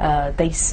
23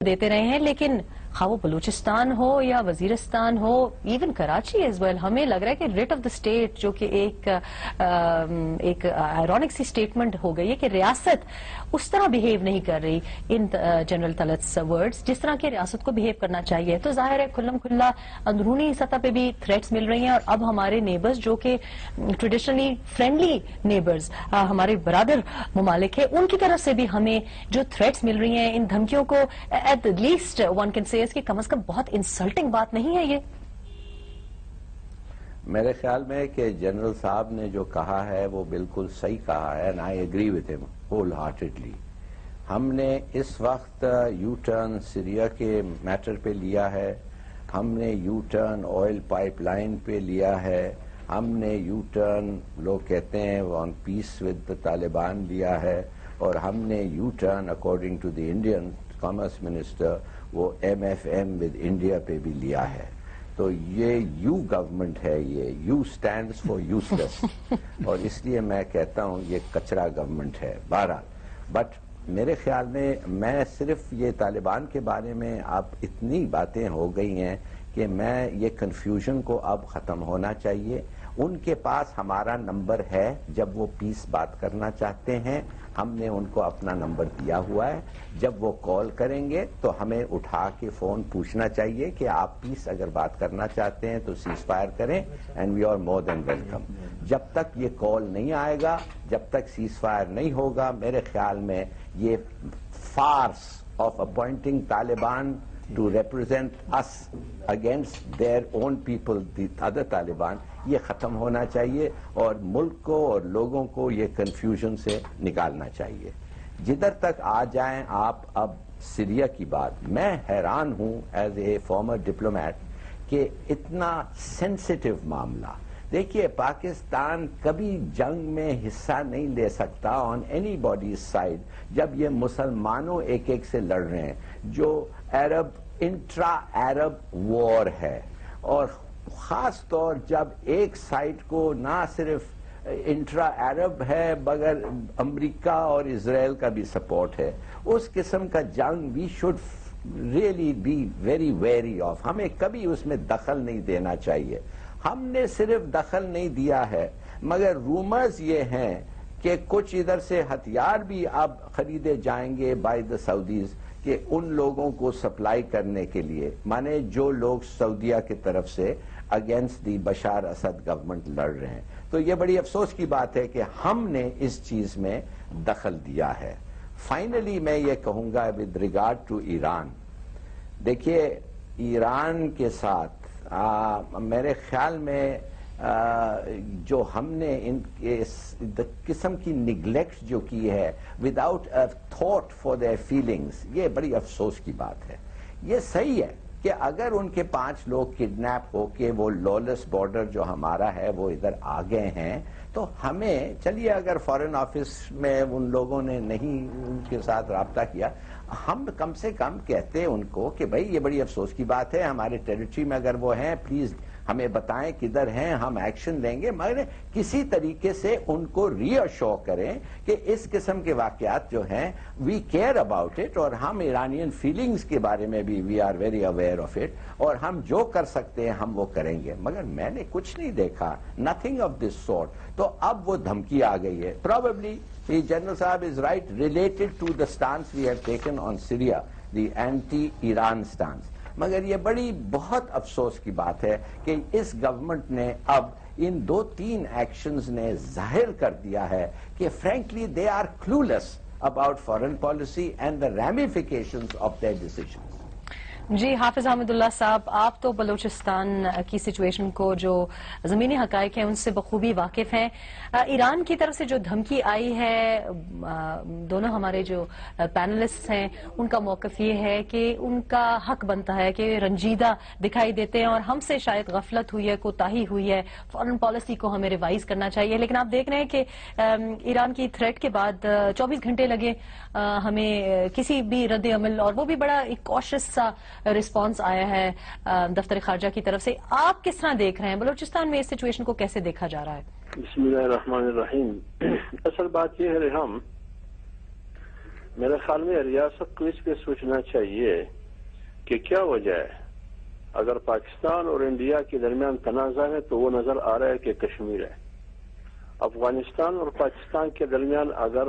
دیتے رہے ہیں، لیکن خواہ وہ بلوچستان ہو یا وزیرستان ہو، ایون کراچی ایز ویل، ہمیں لگ رہا ہے کہ ریٹ آف دا اسٹیٹ جو کہ ایک آئرونک سی اسٹیٹمنٹ ہو گئی ہے کہ ریاست اس طرح بہیو نہیں کر رہی ان جنرل طلعت's ورڈز جس طرح کہ ریاست کو بہیو کرنا چاہیے. تو ظاہر ہے کھلم کھلا اندرونی سطح پہ بھی تھریٹس مل رہی ہیں، اور اب ہمارے نیبرز جو کہ ٹریڈیشنلی فرینڈلی نیبرز ہمارے برادر ممالک ہیں، ان کی طرف سے بھی ہمیں جو تھریٹس مل رہی ہیں، ان دھمکیوں کو at least one can say کہ کم از کم بہت انسلٹنگ بات نہیں ہے یہ؟ میرے خیال میں کہ جنرل صاحب نے جو کہا ہے وہ بالکل صحیح کہا ہے، and I agree with him wholeheartedly. ہم نے اس وقت یو ٹرن سیریا کے میٹر پہ لیا ہے، ہم نے U turn oil pipe line پہ لیا ہے، ہم نے یو ٹرن لوگ کہتے ہیں آن پیس ود طالبان لیا ہے، اور ہم نے U turn according to the Indian commerce minister وہ M F M with India پہ بھی لیا ہے. تو یہ یو گورنمنٹ ہے، یہ یو سٹینڈز فار یوز لیس، اور اس لیے میں کہتا ہوں یہ کچرا گورنمنٹ ہے. بہرحال بٹ میرے خیال میں صرف یہ طالبان کے بارے میں اب اتنی باتیں ہو گئی ہیں کہ میں یہ کنفیوژن کو اب ختم ہونا چاہیے. ان کے پاس ہمارا نمبر ہے، جب وہ پیس بات کرنا چاہتے ہیں ہم نے ان کو اپنا نمبر دیا ہوا ہے. جب وہ کال کریں گے تو ہمیں اٹھا کے فون پوچھنا چاہیے کہ آپ پیس اگر بات کرنا چاہتے ہیں تو سیز فائر کریں، and we are more than welcome. جب تک یہ کال نہیں آئے گا، جب تک سیز فائر نہیں ہوگا، میرے خیال میں یہ فارس of appointing Taliban to represent us against their own people, the other Taliban, یہ ختم ہونا چاہیے، اور ملک کو اور لوگوں کو یہ کنفیوژن سے نکالنا چاہیے. جدھر تک آ جائیں آپ اب سیریا کی بات، میں حیران ہوں ایز اے فارمر ڈپلومیٹ کہ اتنا سینسٹیو معاملہ. دیکھیے پاکستان کبھی جنگ میں حصہ نہیں لے سکتا آن اینی باڈیز سائڈ جب یہ مسلمانوں ایک ایک سے لڑ رہے ہیں، جو عرب انٹرا عرب وار ہے، اور خاص طور جب ایک سائڈ کو نہ صرف انٹرا عرب ہے مگر امریکہ اور اسرائیل کا بھی سپورٹ ہے. اس قسم کا جنگ we should really be very very of. ہمیں کبھی اس میں دخل نہیں دینا چاہیے. ہم نے صرف دخل نہیں دیا ہے مگر رومرز یہ ہیں کہ کچھ ادھر سے ہتھیار بھی اب خریدے جائیں گے بائی دا سعودیز کہ ان لوگوں کو سپلائی کرنے کے لیے، مانے جو لوگ سعودیہ کی طرف سے against the Bashar Asad government لڑ رہے ہیں. تو یہ بڑی افسوس کی بات ہے کہ ہم نے اس چیز میں دخل دیا ہے. فائنلی میں یہ کہوں گا ود ریگارڈ ٹو ایران، دیکھیے ایران کے ساتھ میرے خیال میں جو ہم نے ان قسم کی نگلیکٹ جو کی ہے without a thought for their feelings, یہ بڑی افسوس کی بات ہے. یہ صحیح ہے کہ اگر ان کے 5 لوگ کڈنیپ ہو کے وہ لالس بارڈر جو ہمارا ہے وہ ادھر آ گئے ہیں تو ہمیں چلیے اگر فارن آفس میں ان لوگوں نے نہیں ان کے ساتھ رابطہ کیا، ہم کم سے کم کہتے ان کو کہ بھائی یہ بڑی افسوس کی بات ہے، ہمارے ٹیریٹری میں اگر وہ ہیں پلیز ہمیں بتائیں کدھر ہیں، ہم ایکشن لیں گے، مگر کسی طریقے سے ان کو ری ایشور کریں کہ اس قسم کے واقعات جو ہیں وی کیئر اباؤٹ اٹ، اور ہم ایرانین فیلنگز کے بارے میں بھی we are very aware of it, اور ہم جو کر سکتے ہیں ہم وہ کریں گے. مگر میں نے کچھ نہیں دیکھا، نتھنگ آف دس سارٹ. تو اب وہ دھمکی آ گئی ہے. پروبیبلی جنرل صاحب is right related to the stance we have taken on Syria, the anti Iran stance. مگر یہ بڑی بہت افسوس کی بات ہے کہ اس گورنمنٹ نے اب ان 2-3 ایکشنز نے ظاہر کر دیا ہے کہ frankly they are clueless about foreign policy and the ramifications of their decisions. جی حافظ احمد اللہ صاحب، آپ تو بلوچستان کی سچویشن کو جو زمینی حقائق ہیں ان سے بخوبی واقف ہیں. ایران کی طرف سے جو دھمکی آئی ہے، دونوں ہمارے جو پینلسٹ ہیں ان کا موقف یہ ہے کہ ان کا حق بنتا ہے کہ رنجیدہ دکھائی دیتے ہیں اور ہم سے شاید غفلت ہوئی ہے، کوتاہی ہوئی ہے، فارن پالیسی کو ہمیں ریوائز کرنا چاہیے. لیکن آپ دیکھ رہے ہیں کہ ایران کی تھریٹ کے بعد 24 گھنٹے لگے ہمیں کسی بھی رد عمل، اور وہ بھی بڑا ایک کوشش سا رسپانس آیا ہے دفتر خارجہ کی طرف سے. آپ کس طرح دیکھ رہے ہیں بلوچستان میں اس سچویشن کو، کیسے دیکھا جا رہا ہے؟ بسم اللہ الرحمن الرحیم. اصل بات یہ ہے ریحام میرے خیال میں ریاست کو اس پہ سوچنا چاہیے کہ کیا وجہ ہے. اگر پاکستان اور انڈیا کے درمیان تنازع ہے تو وہ نظر آ رہا ہے کہ کشمیر ہے. افغانستان اور پاکستان کے درمیان اگر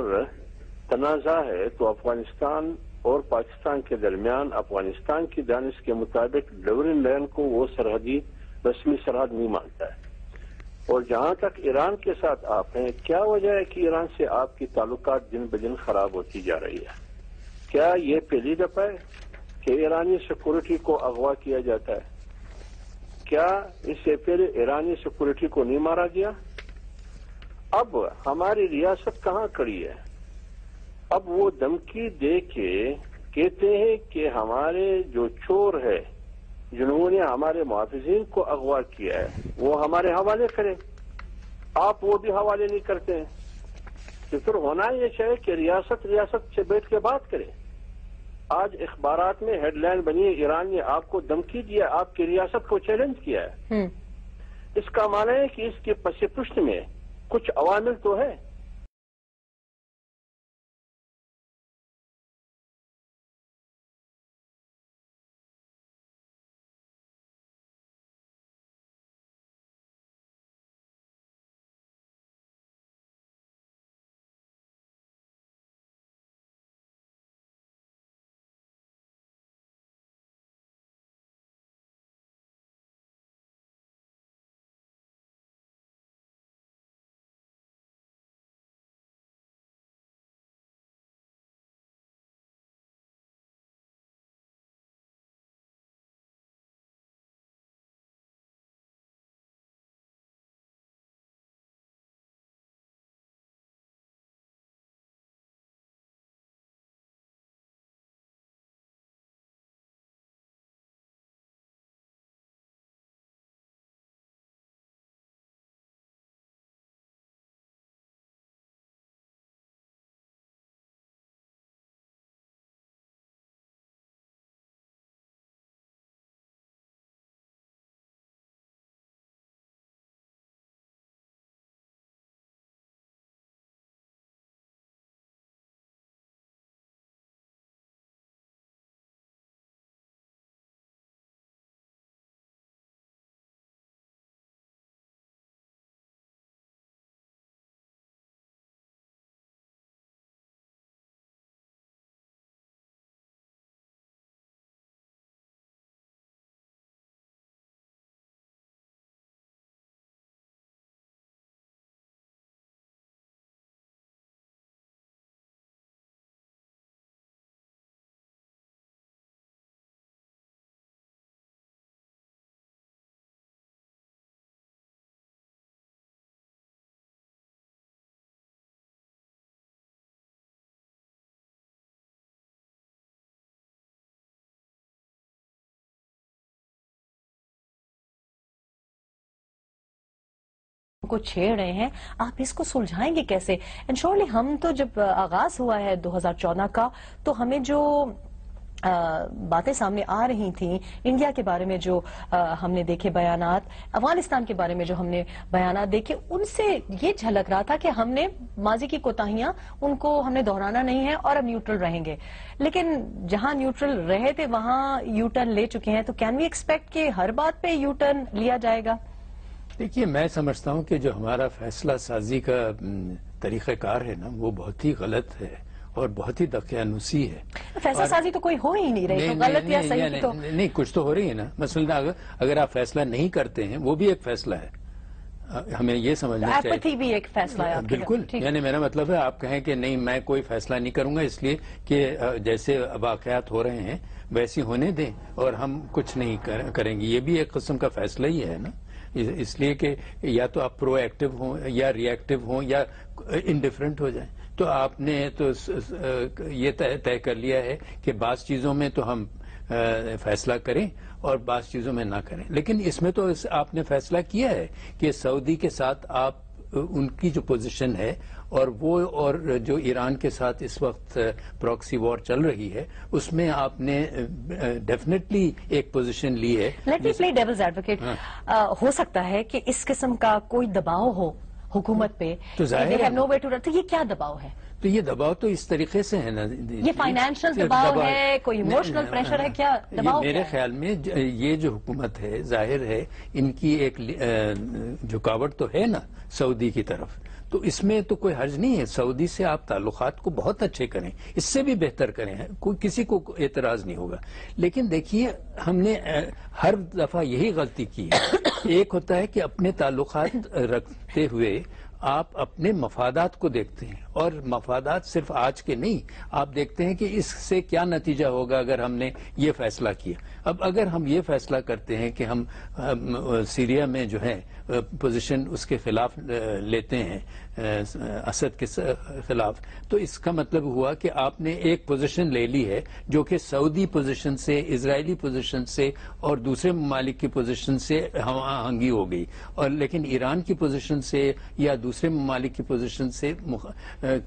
تنازع ہے تو افغانستان اور پاکستان کے درمیان افغانستان کی دانش کے مطابق ڈیورین لائن کو وہ سرحدی رسمی سرحد نہیں مانتا ہے. اور جہاں تک ایران کے ساتھ آپ ہیں، کیا وجہ ہے کہ ایران سے آپ کی تعلقات دن بدن خراب ہوتی جا رہی ہے؟ کیا یہ پہلی دفعہ ہے کہ ایرانی سیکورٹی کو اغوا کیا جاتا ہے؟ کیا اس سے پہلے ایرانی سیکورٹی کو نہیں مارا گیا؟ اب ہماری ریاست کہاں کھڑی ہے؟ اب وہ دھمکی دے کے کہتے ہیں کہ ہمارے جو چور ہے جنہوں نے ہمارے محافظین کو اغوا کیا ہے وہ ہمارے حوالے کریں. آپ وہ بھی حوالے نہیں کرتے ہیں. تو پھر ہونا یہ چاہیے کہ ریاست سے بیٹھ کے بات کرے. آج اخبارات میں ہیڈ لائن بنی ہے ایران نے آپ کو دھمکی دیا، آپ کی ریاست کو چیلنج کیا ہے. اس کا معنی ہے کہ اس کے پس پشت میں کچھ عوامل تو ہے. کو چھیڑ رہے ہیں، آپ اس کو سلجھائیں گے کیسے؟ انشورلی ہم تو جب آغاز ہوا ہے 2014 کا تو ہمیں جو باتیں سامنے آ رہی تھیں انڈیا کے بارے میں، جو ہم نے دیکھے بیانات، افغانستان کے بارے میں جو ہم نے بیانات دیکھے، ان سے یہ جھلک رہا تھا کہ ہم نے ماضی کی کوتاہیاں ان کو ہم نے دہرانا نہیں ہے اور اب نیوٹرل رہیں گے. لیکن جہاں نیوٹرل رہے تھے وہاں یو ٹرن لے چکے ہیں، تو کین وی ایکسپیکٹ کہ ہر بات پہ یو ٹرن لیا جائے گا؟ دیکھیے، میں سمجھتا ہوں کہ جو ہمارا فیصلہ سازی کا طریقہ کار ہے نا، وہ بہت ہی غلط ہے اور بہت ہی دقیانوسی ہے. فیصلہ سازی تو کوئی ہو ہی نہیں رہی، تو غلط یا صحیح کی تو نہیں، کچھ تو ہو رہی ہے نا. مثلا اگر آپ فیصلہ نہیں کرتے ہیں وہ بھی ایک فیصلہ ہے. ہمیں یہ سمجھنا چاہیے. ایپتھی بھی ایک فیصلہ ہے. بالکل، یعنی میرا مطلب ہے آپ کہیں کہ نہیں میں کوئی فیصلہ نہیں کروں گا اس لیے کہ جیسے واقعات ہو رہے ہیں ویسی ہونے دیں اور ہم کچھ نہیں کریں گے. یہ بھی ایک قسم کا فیصلہ ہی ہے نا. اس لیے کہ یا تو آپ پرو ایکٹیو ہوں یا ری ایکٹیو ہوں یا انڈیفرنٹ ہو جائیں. تو آپ نے تو یہ طے کر لیا ہے کہ بعض چیزوں میں تو ہم فیصلہ کریں اور بعض چیزوں میں نہ کریں. لیکن اس میں تو آپ نے فیصلہ کیا ہے کہ سعودی کے ساتھ آپ ان کی جو پوزیشن ہے اور وہ اور جو ایران کے ساتھ اس وقت پراکسی وار چل رہی ہے اس میں آپ نے ڈیفینیٹلی ایک پوزیشن لی ہے. لیٹ می پلے ڈیولز ایڈوکیٹ. ہو سکتا ہے کہ اس قسم کا کوئی دباؤ ہو حکومت پہ، تو ظاہر ہے نو وے ٹو. تو یہ کیا دباؤ ہے؟ تو یہ دباؤ تو اس طریقے سے ہے نا. یہ فائنینشیل دباؤ ہے, کوئی ایموشنل پریشر ہے, کیا دباؤ؟ میرے خیال میں یہ جو حکومت ہے ظاہر ہے ان کی ایک جھکاوٹ تو ہے نا سعودی کی طرف, تو اس میں تو کوئی حرج نہیں ہے. سعودی سے آپ تعلقات کو بہت اچھے کریں, اس سے بھی بہتر کریں, کوئی کسی کو اعتراض نہیں ہوگا. لیکن دیکھیے ہم نے ہر دفعہ یہی غلطی کی ہے. ایک ہوتا ہے کہ اپنے تعلقات رکھتے ہوئے آپ اپنے مفادات کو دیکھتے ہیں, اور مفادات صرف آج کے نہیں, آپ دیکھتے ہیں کہ اس سے کیا نتیجہ ہوگا اگر ہم نے یہ فیصلہ کیا. اب اگر ہم یہ فیصلہ کرتے ہیں کہ ہم سیریا میں جو ہے پوزیشن اس کے خلاف لیتے ہیں, اسد کے خلاف, تو اس کا مطلب ہوا کہ آپ نے ایک پوزیشن لے لی ہے جو کہ سعودی پوزیشن سے, اسرائیلی پوزیشن سے اور دوسرے ممالک کی پوزیشن سے ہم آہنگی ہو گئی, اور لیکن ایران کی پوزیشن سے یا دوسرے ممالک کی پوزیشن سے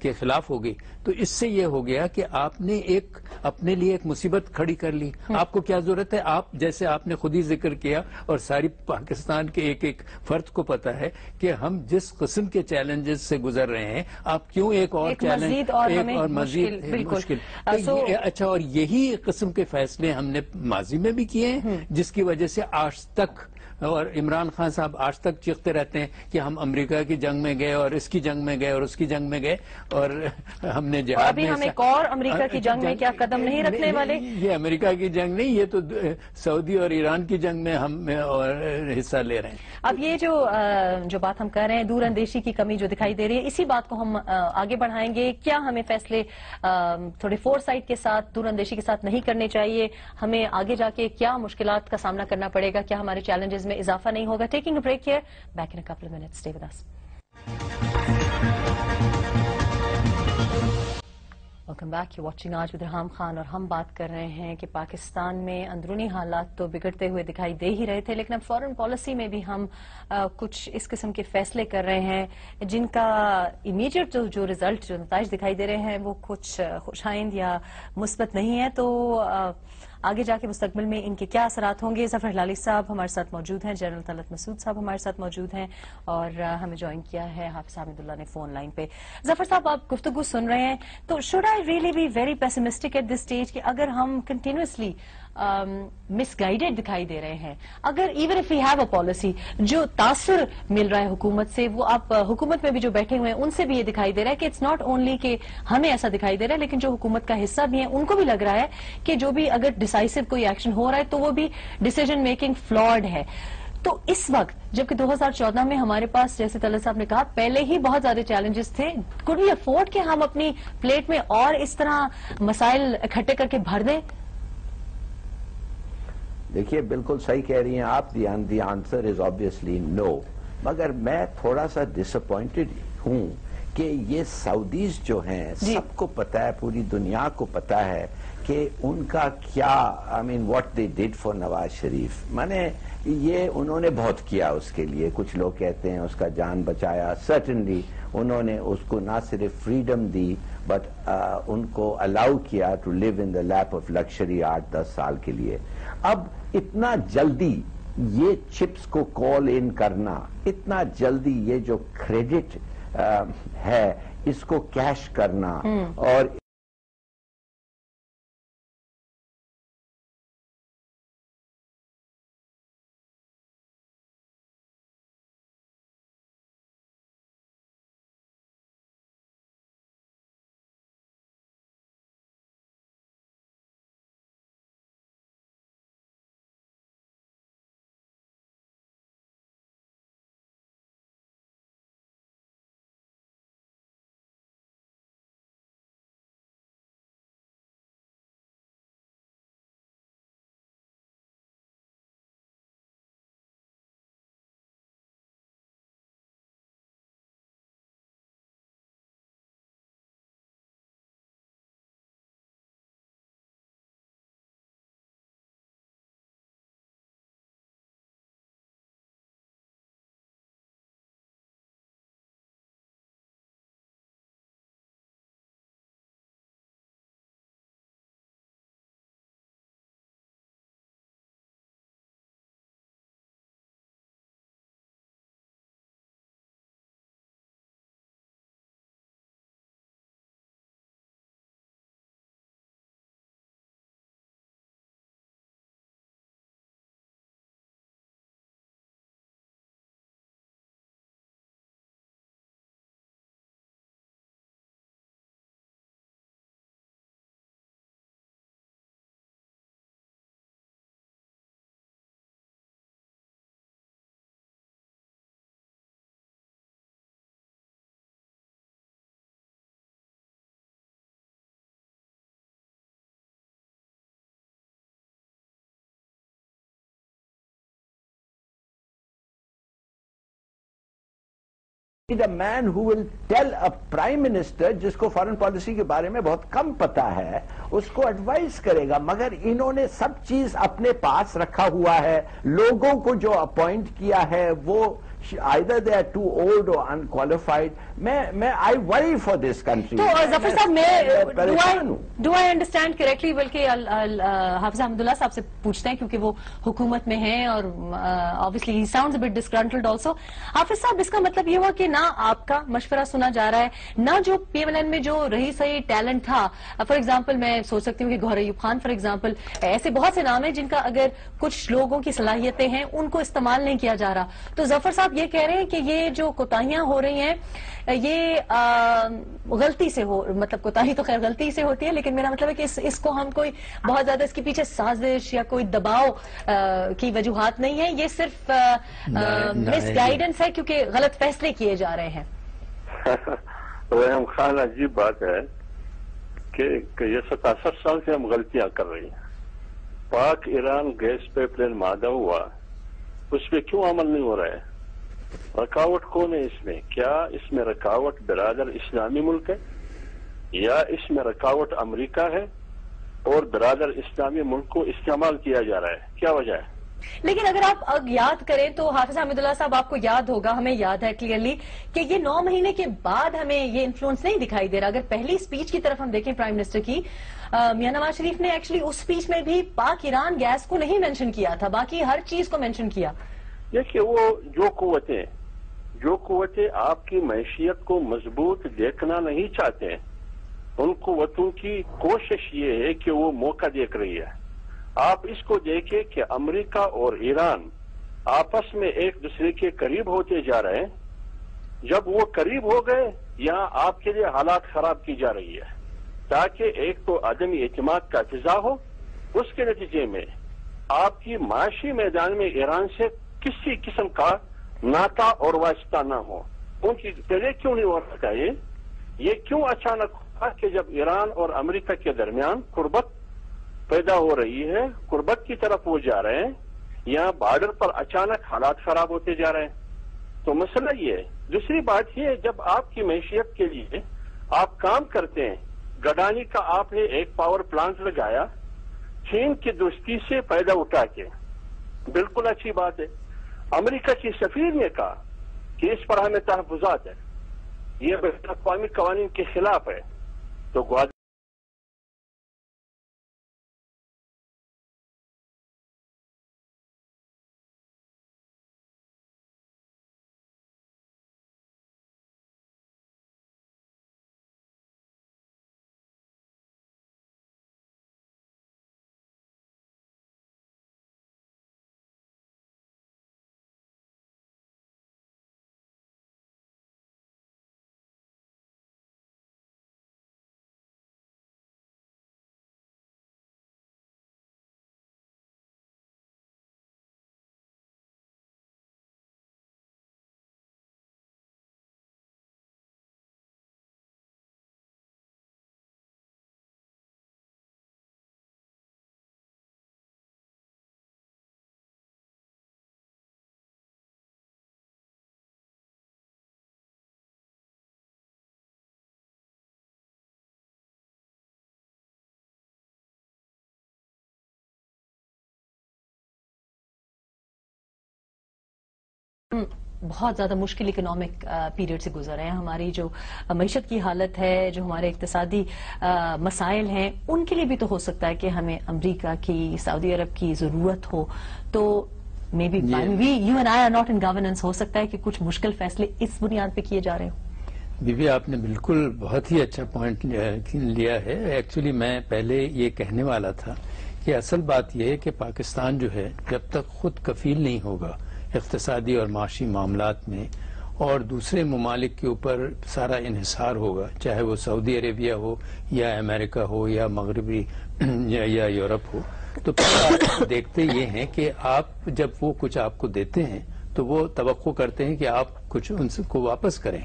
کے خلاف ہو گئی. تو اس سے یہ ہو گیا کہ آپ نے ایک اپنے لیے ایک مصیبت کھڑی کر لی. آپ کو کیا ضرورت ہے, آپ جیسے آپ نے خود ہی ذکر کیا اور ساری پاکستان کے ایک ایک فرد کو پتا ہے کہ ہم جس قسم کے چیلنجز سے گزر رہے ہیں, آپ کیوں ایک اور چیلنج, ایک اور مزید مشکل. اچھا, اور یہی قسم کے فیصلے ہم نے ماضی میں بھی کیے ہیں, جس کی وجہ سے آج تک, اور عمران خان صاحب آج تک چیختے رہتے ہیں کہ ہم امریکہ کی جنگ میں گئے اور اس کی جنگ میں گئے اور اس کی جنگ میں گئے, اور ہم نے جہاد ابھی ہم ایک اور امریکہ کی جنگ میں کیا قدم نہیں رکھنے والے. یہ امریکہ کی جنگ نہیں, یہ تو سعودی اور ایران کی جنگ میں ہم حصہ لے رہے ہیں. اب یہ جو بات ہم کر رہے ہیں, دور اندیشی کی کمی جو دکھائی دے رہی ہے, اسی بات کو ہم آگے بڑھائیں گے. کیا ہمیں فیصلے تھوڑے فور سائٹ کے ساتھ, دور اندیشی کے ساتھ نہیں کرنے چاہیے؟ ہمیں آگے جا کے کیا مشکلات کا سامنا کرنا پڑے گا؟ کیا ہمارے چیلنجز میں اضافہ نہیں ہوگا؟ Taking a break here, back in a couple of minutes, stay with us. Welcome back, you watching آج ود ریحام خان, اور ہم بات کر رہے ہیں کہ پاکستان میں اندرونی حالات تو بگڑتے ہوئے دکھائی دے ہی رہے تھے, لیکن اب فارن پالیسی میں بھی ہم کچھ اس قسم کے فیصلے کر رہے ہیں جن کا امیجیٹ جو رزلٹ, جو نتائج دکھائی دے رہے ہیں وہ کچھ خوشائند یا مثبت نہیں ہے. تو آگے جا کے مستقبل میں ان کے کیا اثرات ہوں گے؟ ظفر ہلالی صاحب ہمارے ساتھ موجود ہیں, جنرل طلعت مسعود صاحب ہمارے ساتھ موجود ہیں, اور ہمیں جوائن کیا ہے حافظ حامد اللہ نے فون لائن پہ. ظفر صاحب, آپ گفتگو سن رہے ہیں, تو should I really be very pessimistic at this stage کہ اگر ہم کنٹینیوسلی مس گائیڈیڈ دکھائی دے رہے ہیں, اگر even if we have a policy, جو تاثر مل رہا ہے حکومت سے, وہ آپ حکومت میں بھی جو بیٹھے ہوئے ہیں ان سے بھی یہ دکھائی دے رہا ہے کہ اٹس ناٹ اونلی کہ ہمیں ایسا دکھائی دے رہا ہے, لیکن جو حکومت کا حصہ بھی ہیں ان کو بھی لگ رہا ہے کہ جو بھی اگر ڈیسائسو کوئی ایکشن ہو رہا ہے تو وہ بھی ڈیسیجن میکنگ فلاڈ ہے. تو اس وقت جبکہ 2014 میں ہمارے پاس, جیسے طلعت صاحب نے کہا, پہلے ہی بہت زیادہ چیلنجز تھے, could we afford کہ ہم اپنی پلیٹ میں اور اس طرح مسائل اکٹھے کر کے بھر دیں؟ دیکھیے بالکل صحیح کہہ رہی ہیں آپ, the answer is obviously no. مگر میں تھوڑا سا ڈس اپوائنٹڈ ہوں کہ یہ سعودیز جو ہیں, سب کو پتا ہے, پوری دنیا کو پتا ہے کہ ان کا کیا, I mean what they did for Nawaz Sharif. مانے یہ انہوں نے بہت کیا اس کے لیے. کچھ لوگ کہتے ہیں اس کا جان بچایا, سرٹنلی انہوں نے اس کو نہ صرف فریڈم دی بٹ ان کو الاؤ کیا to leave in the leap of لکشری 8-10 سال کے لیے. اب اتنا جلدی یہ چپس کو کال ان کرنا, اتنا جلدی یہ جو کریڈٹ ہے اس کو کیش کرنا, اور the man who will tell a prime minister جس کو فارن پالیسی کے بارے میں بہت کم پتا ہے اس کو ایڈوائز کرے گا، مگر انہوں نے سب چیز اپنے پاس رکھا ہوا ہے. لوگوں کو جو اپوائنٹ کیا ہے وہ either they are too old or unqualified. I worry for this country. تو ظفر صاحب میں do I understand correctly بلکہ حافظ احمداللہ صاحب سے پوچھتے ہیں کیونکہ وہ حکومت میں ہیں اور obviously he sounds a bit disgruntled also. حافظ صاحب اس کا مطلب یہ ہوا کہ نہ آپ کا مشورہ سنا جا رہا ہے نہ جو پی ایم ایل این میں جو رہی صحیح ٹیلنٹ تھا. فار ایگزامپل میں سوچ سکتی ہوں کہ گوہر ایوب خان فار ایگزامپل، ایسے بہت سے نام ہیں جن کا اگر کچھ لوگوں کی صلاحیتیں ہیں ان کو استعمال نہیں کیا جا رہا. تو ظفر صاحب یہ کہہ رہے ہیں کہ یہ جو کوتاہیاں ہو رہی ہیں یہ غلطی سے مطلب کوتاہی تو خیر غلطی سے ہوتی ہے، لیکن میرا مطلب ہے کہ اس کو ہم کوئی بہت زیادہ اس کے پیچھے سازش یا کوئی دباؤ کی وجوہات نہیں ہے، یہ صرف مس گائیڈنس ہے کیونکہ غلط فیصلے کیے جا رہے ہیں. رحم خان، عجیب بات ہے کہ یہ 67 سال سے ہم غلطیاں کر رہی ہیں. پاک ایران گیس پائپ لائن معاہدہ ہوا، اس پہ کیوں عمل نہیں ہو رہا ہے؟ رکاوٹ کون ہے اس میں؟ کیا اس میں رکاوٹ برادر اسلامی ملک ہے یا اس میں رکاوٹ امریکہ ہے اور برادر اسلامی ملک کو استعمال کیا جا رہا ہے؟ کیا وجہ ہے؟ لیکن اگر آپ یاد کریں تو حافظ احمداللہ صاحب آپ کو یاد ہوگا، ہمیں یاد ہے کلیئرلی کہ یہ 9 مہینے کے بعد ہمیں یہ انفلوئنس نہیں دکھائی دے رہا. اگر پہلی سپیچ کی طرف ہم دیکھیں پرائم منسٹر کی، میاں نواز شریف نے ایکچولی اس سپیچ میں بھی پاک ایران گیس کو نہیں مینشن کیا تھا، باقی ہر چیز کو مینشن کیا. دیکھیے وہ جو قوتیں آپ کی معیشت کو مضبوط دیکھنا نہیں چاہتے ہیں، ان قوتوں کی کوشش یہ ہے کہ وہ موقع دیکھ رہی ہے. آپ اس کو دیکھیں کہ امریکہ اور ایران آپس میں ایک دوسرے کے قریب ہوتے جا رہے ہیں. جب وہ قریب ہو گئے یہاں آپ کے لیے حالات خراب کی جا رہی ہے تاکہ ایک تو عدمی اعتماد کا فضا ہو، اس کے نتیجے میں آپ کی معاشی میدان میں ایران سے کسی قسم کا ناتا اور واسطہ نہ ہو. ان کی پہلے کیوں نہیں ہو سکا؟ یہ کیوں اچانک ہوا کہ جب ایران اور امریکہ کے درمیان قربت پیدا ہو رہی ہے، قربت کی طرف وہ جا رہے ہیں، یہاں بارڈر پر اچانک حالات خراب ہوتے جا رہے ہیں. تو مسئلہ یہ ہے. دوسری بات یہ ہے جب آپ کی معیشت کے لیے آپ کام کرتے ہیں، گڈانی کا آپ نے ایک پاور پلانٹ لگایا چین کی دوستی سے فائدہ اٹھا کے، بالکل اچھی بات ہے. امریکہ کی سفیر نے کہا کہ اس پر ہمیں تحفظات ہے، یہ بین الاقوامی قوانین کے خلاف ہے. تو بہت زیادہ مشکل اکنامک پیریڈ سے گزر رہے ہیں. ہماری جو معیشت کی حالت ہے، جو ہمارے اقتصادی مسائل ہیں، ان کے لیے بھی تو ہو سکتا ہے کہ ہمیں امریکہ کی، سعودی عرب کی ضرورت ہو. تو may be you and I are not in governance, ہو سکتا ہے کہ کچھ مشکل فیصلے اس بنیاد پہ کیے جا رہے ہوں. بی بی آپ نے بالکل بہت ہی اچھا پوائنٹ لیا ہے. ایکچولی میں پہلے یہ کہنے والا تھا کہ اصل بات یہ ہے کہ پاکستان جو ہے جب تک خود کفیل نہیں ہوگا اقتصادی اور معاشی معاملات میں، اور دوسرے ممالک کے اوپر سارا انحصار ہوگا، چاہے وہ سعودی عربیہ ہو یا امریکہ ہو یا مغربی یا یورپ ہو، تو دیکھتے یہ ہیں کہ آپ جب وہ کچھ آپ کو دیتے ہیں تو وہ توقع کرتے ہیں کہ آپ کچھ ان کو واپس کریں.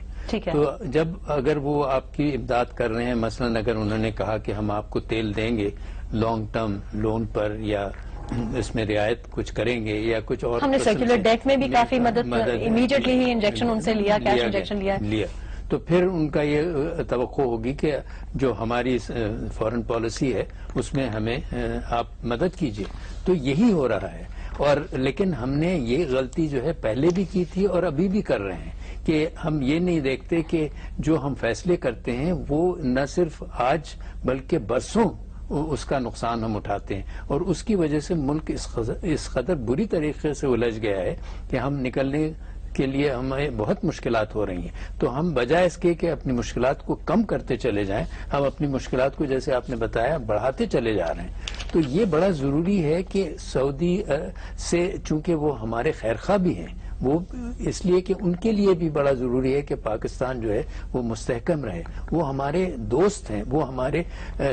تو جب اگر وہ آپ کی امداد کر رہے ہیں، مثلا اگر انہوں نے کہا کہ ہم آپ کو تیل دیں گے لانگ ٹرم لون پر یا اس میں رعایت کچھ کریں گے یا کچھ اور. ہم نے سرکولر ڈیٹ میں بھی کافی مدد امیڈیٹلی ہی انجیکشن ان سے لیا, کیش انجیکشن لیا, تو پھر ان کا یہ توقع ہوگی کہ جو ہماری فورن پالیسی ہے اس میں ہمیں آپ مدد کیجئے. تو یہی ہو رہا ہے. اور لیکن ہم نے یہ غلطی جو ہے پہلے بھی کی تھی اور ابھی بھی کر رہے ہیں کہ ہم یہ نہیں دیکھتے کہ جو ہم فیصلے کرتے ہیں وہ نہ صرف آج بلکہ برسوں اس کا نقصان ہم اٹھاتے ہیں, اور اس کی وجہ سے ملک اس قدر بری طریقے سے الجھ گیا ہے کہ ہم نکلنے کے لیے ہمیں بہت مشکلات ہو رہی ہیں. تو ہم بجائے اس کے کہ اپنی مشکلات کو کم کرتے چلے جائیں, ہم اپنی مشکلات کو جیسے آپ نے بتایا بڑھاتے چلے جا رہے ہیں. تو یہ بڑا ضروری ہے کہ سعودی سے, چونکہ وہ ہمارے خیرخواہ بھی ہیں, وہ اس لیے کہ ان کے لیے بھی بڑا ضروری ہے کہ پاکستان جو ہے وہ مستحکم رہے. وہ ہمارے دوست ہیں, وہ ہمارے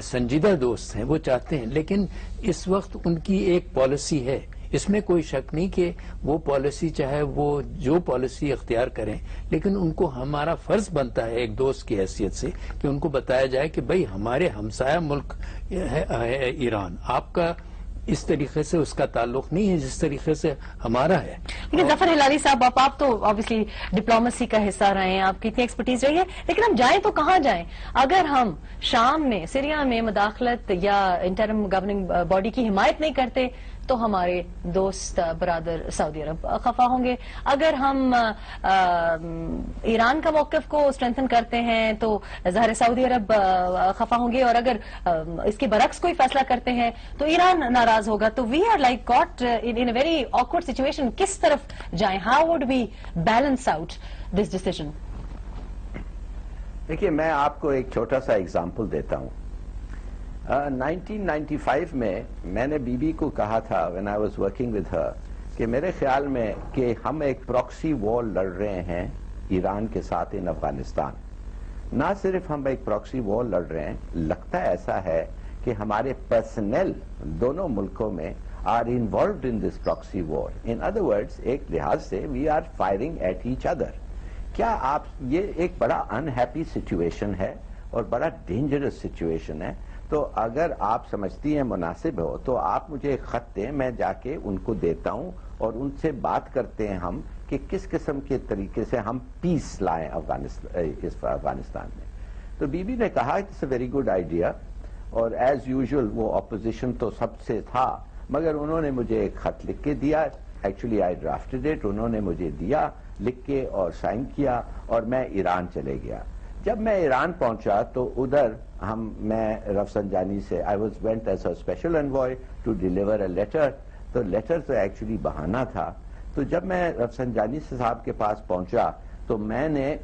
سنجیدہ دوست ہیں, وہ چاہتے ہیں. لیکن اس وقت ان کی ایک پالیسی ہے, اس میں کوئی شک نہیں کہ وہ پالیسی چاہے وہ جو پالیسی اختیار کریں, لیکن ان کو ہمارا فرض بنتا ہے ایک دوست کی حیثیت سے کہ ان کو بتایا جائے کہ بھئی ہمارے ہمسایہ ملک ہے ایران, آپ کا اس طریقے سے اس کا تعلق نہیں ہے جس طریقے سے ہمارا ہے. لیکن ظفر ہلالی صاحب, آپ تو آبویسلی ڈپلومیسی کا حصہ رہے ہیں, آپ کی اتنی ایکسپرٹیز رہی ہے, لیکن ہم جائیں تو کہاں جائیں؟ اگر ہم شام میں سیریا میں مداخلت یا انٹرم گورننگ باڈی کی حمایت نہیں کرتے تو ہمارے دوست برادر سعودی عرب خفا ہوں گے. اگر ہم ایران کا موقف کو اسٹرینتھن کرتے ہیں تو ظاہر سعودی عرب خفا ہوں گے, اور اگر اس کے برعکس کوئی فیصلہ کرتے ہیں تو ایران ناراض ہوگا. تو we are like got in a very awkward situation. کس طرف جائیں؟ How would we balance out this decision? دیکھیے, میں آپ کو ایک چھوٹا سا ایگزامپل دیتا ہوں. 1995 میں نے بی بی کو کہا تھا when I was working with her کہ میرے خیال میں کہ ہم ایک پراکسی وار لڑ رہے ہیں ایران کے ساتھ ان افغانستان. نہ صرف ہم ایک پراکسی وار لڑ رہے ہیں, لگتا ایسا ہے کہ ہمارے پرسنل دونوں ملکوں میں are involved in this proxy war. In other words, ایک لحاظ سے we are firing at each other. کیا آپ, یہ ایک بڑا unhappy situation ہے اور بڑا dangerous situation ہے. تو اگر آپ سمجھتی ہیں مناسب ہو تو آپ مجھے ایک خط دیں, میں جا کے ان کو دیتا ہوں اور ان سے بات کرتے ہیں ہم کہ کس قسم کے طریقے سے ہم پیس لائیں افغانستان میں. تو بی بی نے کہا it's a very good idea, اور ایز یوزول وہ اپوزیشن تو سب سے تھا, مگر انہوں نے مجھے ایک خط لکھ کے دیا. ایکچولی آئی ڈرافٹڈ اٹ, انہوں نے مجھے دیا لکھ کے اور سائن کیا, اور میں ایران چلے گیا. جب میں ایران پہنچا تو ادھر میں رفسنجانی سے I was went as a special envoy to deliver a letter. تو لیٹر تو ایکچولی بہانہ تھا. تو جب میں رفسنجانی صاحب کے پاس پہنچا تو میں نے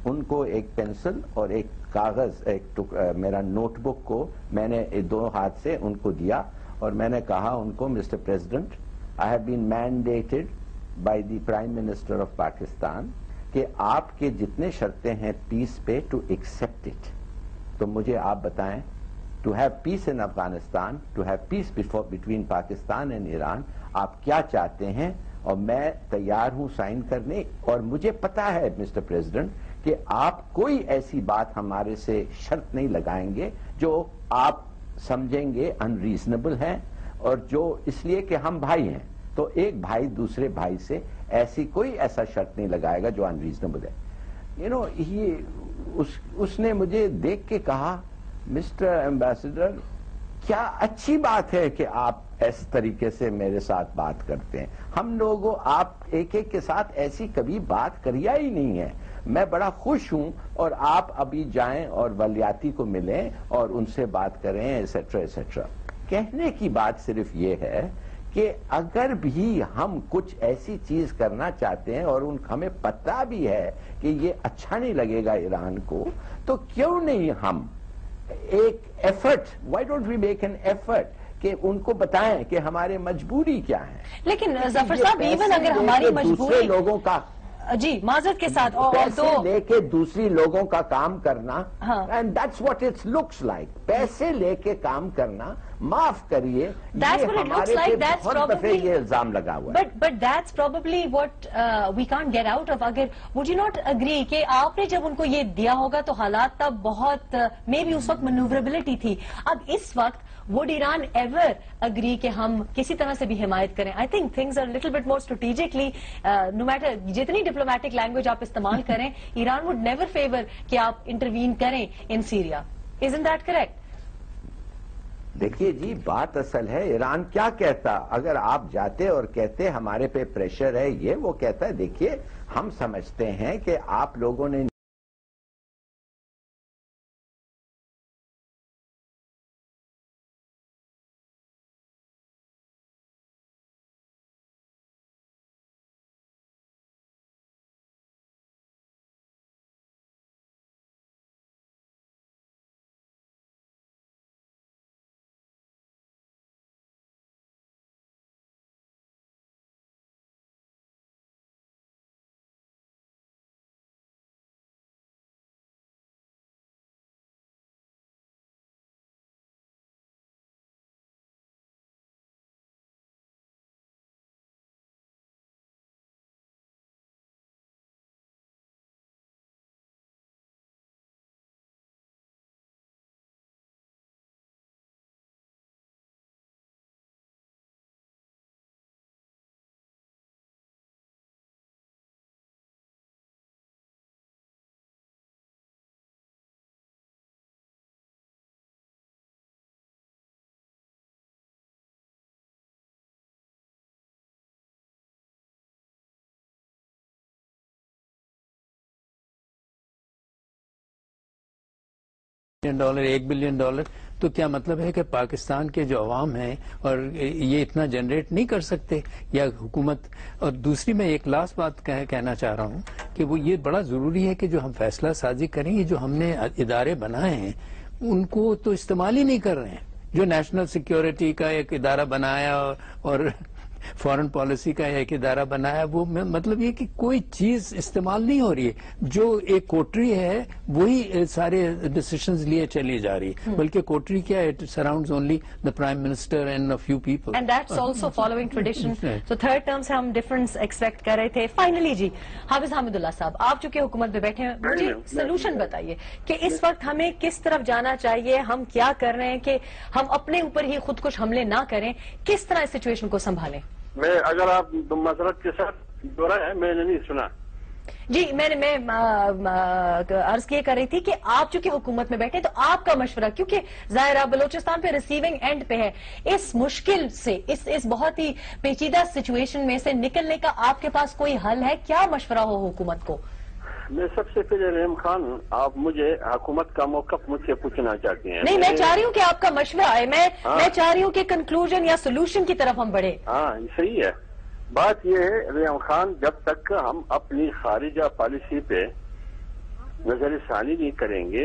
ان کو ایک پینسل اور ایک کاغذ, میرا نوٹ بک کو میں نے دو ہاتھ سے ان کو دیا, اور میں نے کہا ان کو, mister president, I have been mandated by the Prime Minister of Pakistan کہ آپ کے جتنے شرطیں ہیں پیس پہ ٹو ایکسپٹ اٹ. تو مجھے آپ بتائیں, to have peace in Afghanistan, to have peace between Pakistan and Iran, آپ کیا چاہتے ہیں, اور میں تیار ہوں سائن کرنے. اور مجھے پتا ہے مسٹر پریزیڈنٹ کہ آپ کوئی ایسی بات ہمارے سے شرط نہیں لگائیں گے جو آپ سمجھیں گے انریزنیبل ہیں, اور جو اس لیے کہ ہم بھائی ہیں تو ایک بھائی دوسرے بھائی سے ایسی کوئی ایسا شرط نہیں لگائے گا جو انریزنیبل ہے. اس نے مجھے دیکھ کے کہا, مسٹر ایمبیسڈر, کیا اچھی بات ہے کہ آپ اس طریقے سے میرے ساتھ بات کرتے ہیں. ہم لوگوں, آپ ایک ایک کے ساتھ ایسی کبھی بات کریا ہی نہیں ہے. میں بڑا خوش ہوں, اور آپ ابھی جائیں اور ولیاتی کو ملیں اور ان سے بات کریں, ایسیٹرا ایسیٹرا. کہنے کی بات صرف یہ ہے کہ اگر بھی ہم کچھ ایسی چیز کرنا چاہتے ہیں اور ہمیں پتہ بھی ہے کہ یہ اچھا نہیں لگے گا ایران کو, تو کیوں نہیں ہم ایک effort, why don't we make an effort کہ ان کو بتائیں کہ ہمارے مجبوری کیا ہے. لیکن ظفر صاحب, ایون اگر ہماری مجبوری لوگوں کا, جی معذرت کے ساتھ, پیسے لے کے دوسری لوگوں کا کام کرنا, and that's what it looks like. پیسے لے کے کام کرنا معاف کریے That's what it looks like. That's بہت دفعہ probably- یہ الزام لگا ہوا ہے. But that's probably what we can't get out of. اگر would you not agree کہ آپ نے جب ان کو یہ دیا ہوگا تو حالات تب بہت میں بھی اس وقت maneuverability تھی. اب اس وقت would Iran ever agree کہ ہم کسی طرح سے بھی حمایت کریں؟ I think things are a little bit more strategically, no matter جتنی diplomatic language آپ استعمال کریں, Iran would never favor کہ آپ intervene کریں in Syria. Isn't that correct? دیکھیے جی بات اصل ہے ایران کیا کہتا اگر آپ جاتے اور کہتے ہمارے پہ پریشر ہے یہ وہ کہتا ہے دیکھیے ہم سمجھتے ہیں کہ آپ لوگوں نے $1 بلین تو کیا مطلب ہے کہ پاکستان کے جو عوام ہیں اور یہ اتنا جنریٹ نہیں کر سکتے یا حکومت؟ اور دوسری میں ایک لاسٹ بات کہنا چاہ رہا ہوں کہ وہ یہ بڑا ضروری ہے کہ جو ہم فیصلہ سازی کریں یہ جو ہم نے ادارے بنائے ہیں ان کو تو استعمال ہی نہیں کر رہے ہیں. جو نیشنل سیکیورٹی کا ایک ادارہ بنایا اور فارن پالیسی کا ایک ادارہ بنایا وہ مطلب یہ کہ کوئی چیز استعمال نہیں ہو رہی ہے. جو ایک کوٹری ہے وہی سارے ڈیسیشنز لیے چلی جا رہی ہے بلکہ کوٹری کیا it surrounds only the prime minister and few people. And that's also following tradition. So third term سے ہم ڈفرنس ایکسپیکٹ کر رہے تھے. فائنلی جی حافظ حامد اللہ صاحب آپ چونکہ حکومت میں بیٹھے ہیں مجھے سولوشن بتائیے کہ اس وقت ہمیں کس طرف جانا چاہیے, ہم کیا کر رہے ہیں کہ ہم اپنے اوپر ہی خود کش حملے نہ کریں, کس طرح اس سچویشن کو سنبھالیں؟ میں اگر آپ معذرت کے ساتھ دورہ ہے میں نے نہیں سنا. جی میں عرض یہ کر رہی تھی کہ آپ چونکہ حکومت میں بیٹھے تو آپ کا مشورہ, کیونکہ ظاہرہ بلوچستان پہ ریسیونگ اینڈ پہ ہے, اس مشکل سے اس بہت ہی پیچیدہ سچویشن میں سے نکلنے کا آپ کے پاس کوئی حل ہے؟ کیا مشورہ ہو حکومت کو؟ میں سب سے پہلے رحیم خان آپ مجھے حکومت کا موقف مجھ سے پوچھنا چاہتی ہیں؟ نہیں میں چاہ رہی ہوں کہ آپ کا مشورہ ہے, میں چاہ رہی ہوں کہ کنکلوژن یا سولوشن کی طرف ہم بڑھیں. ہاں صحیح ہے. بات یہ ہے رحیم خان جب تک ہم اپنی خارجہ پالیسی پہ نظر ثانی نہیں کریں گے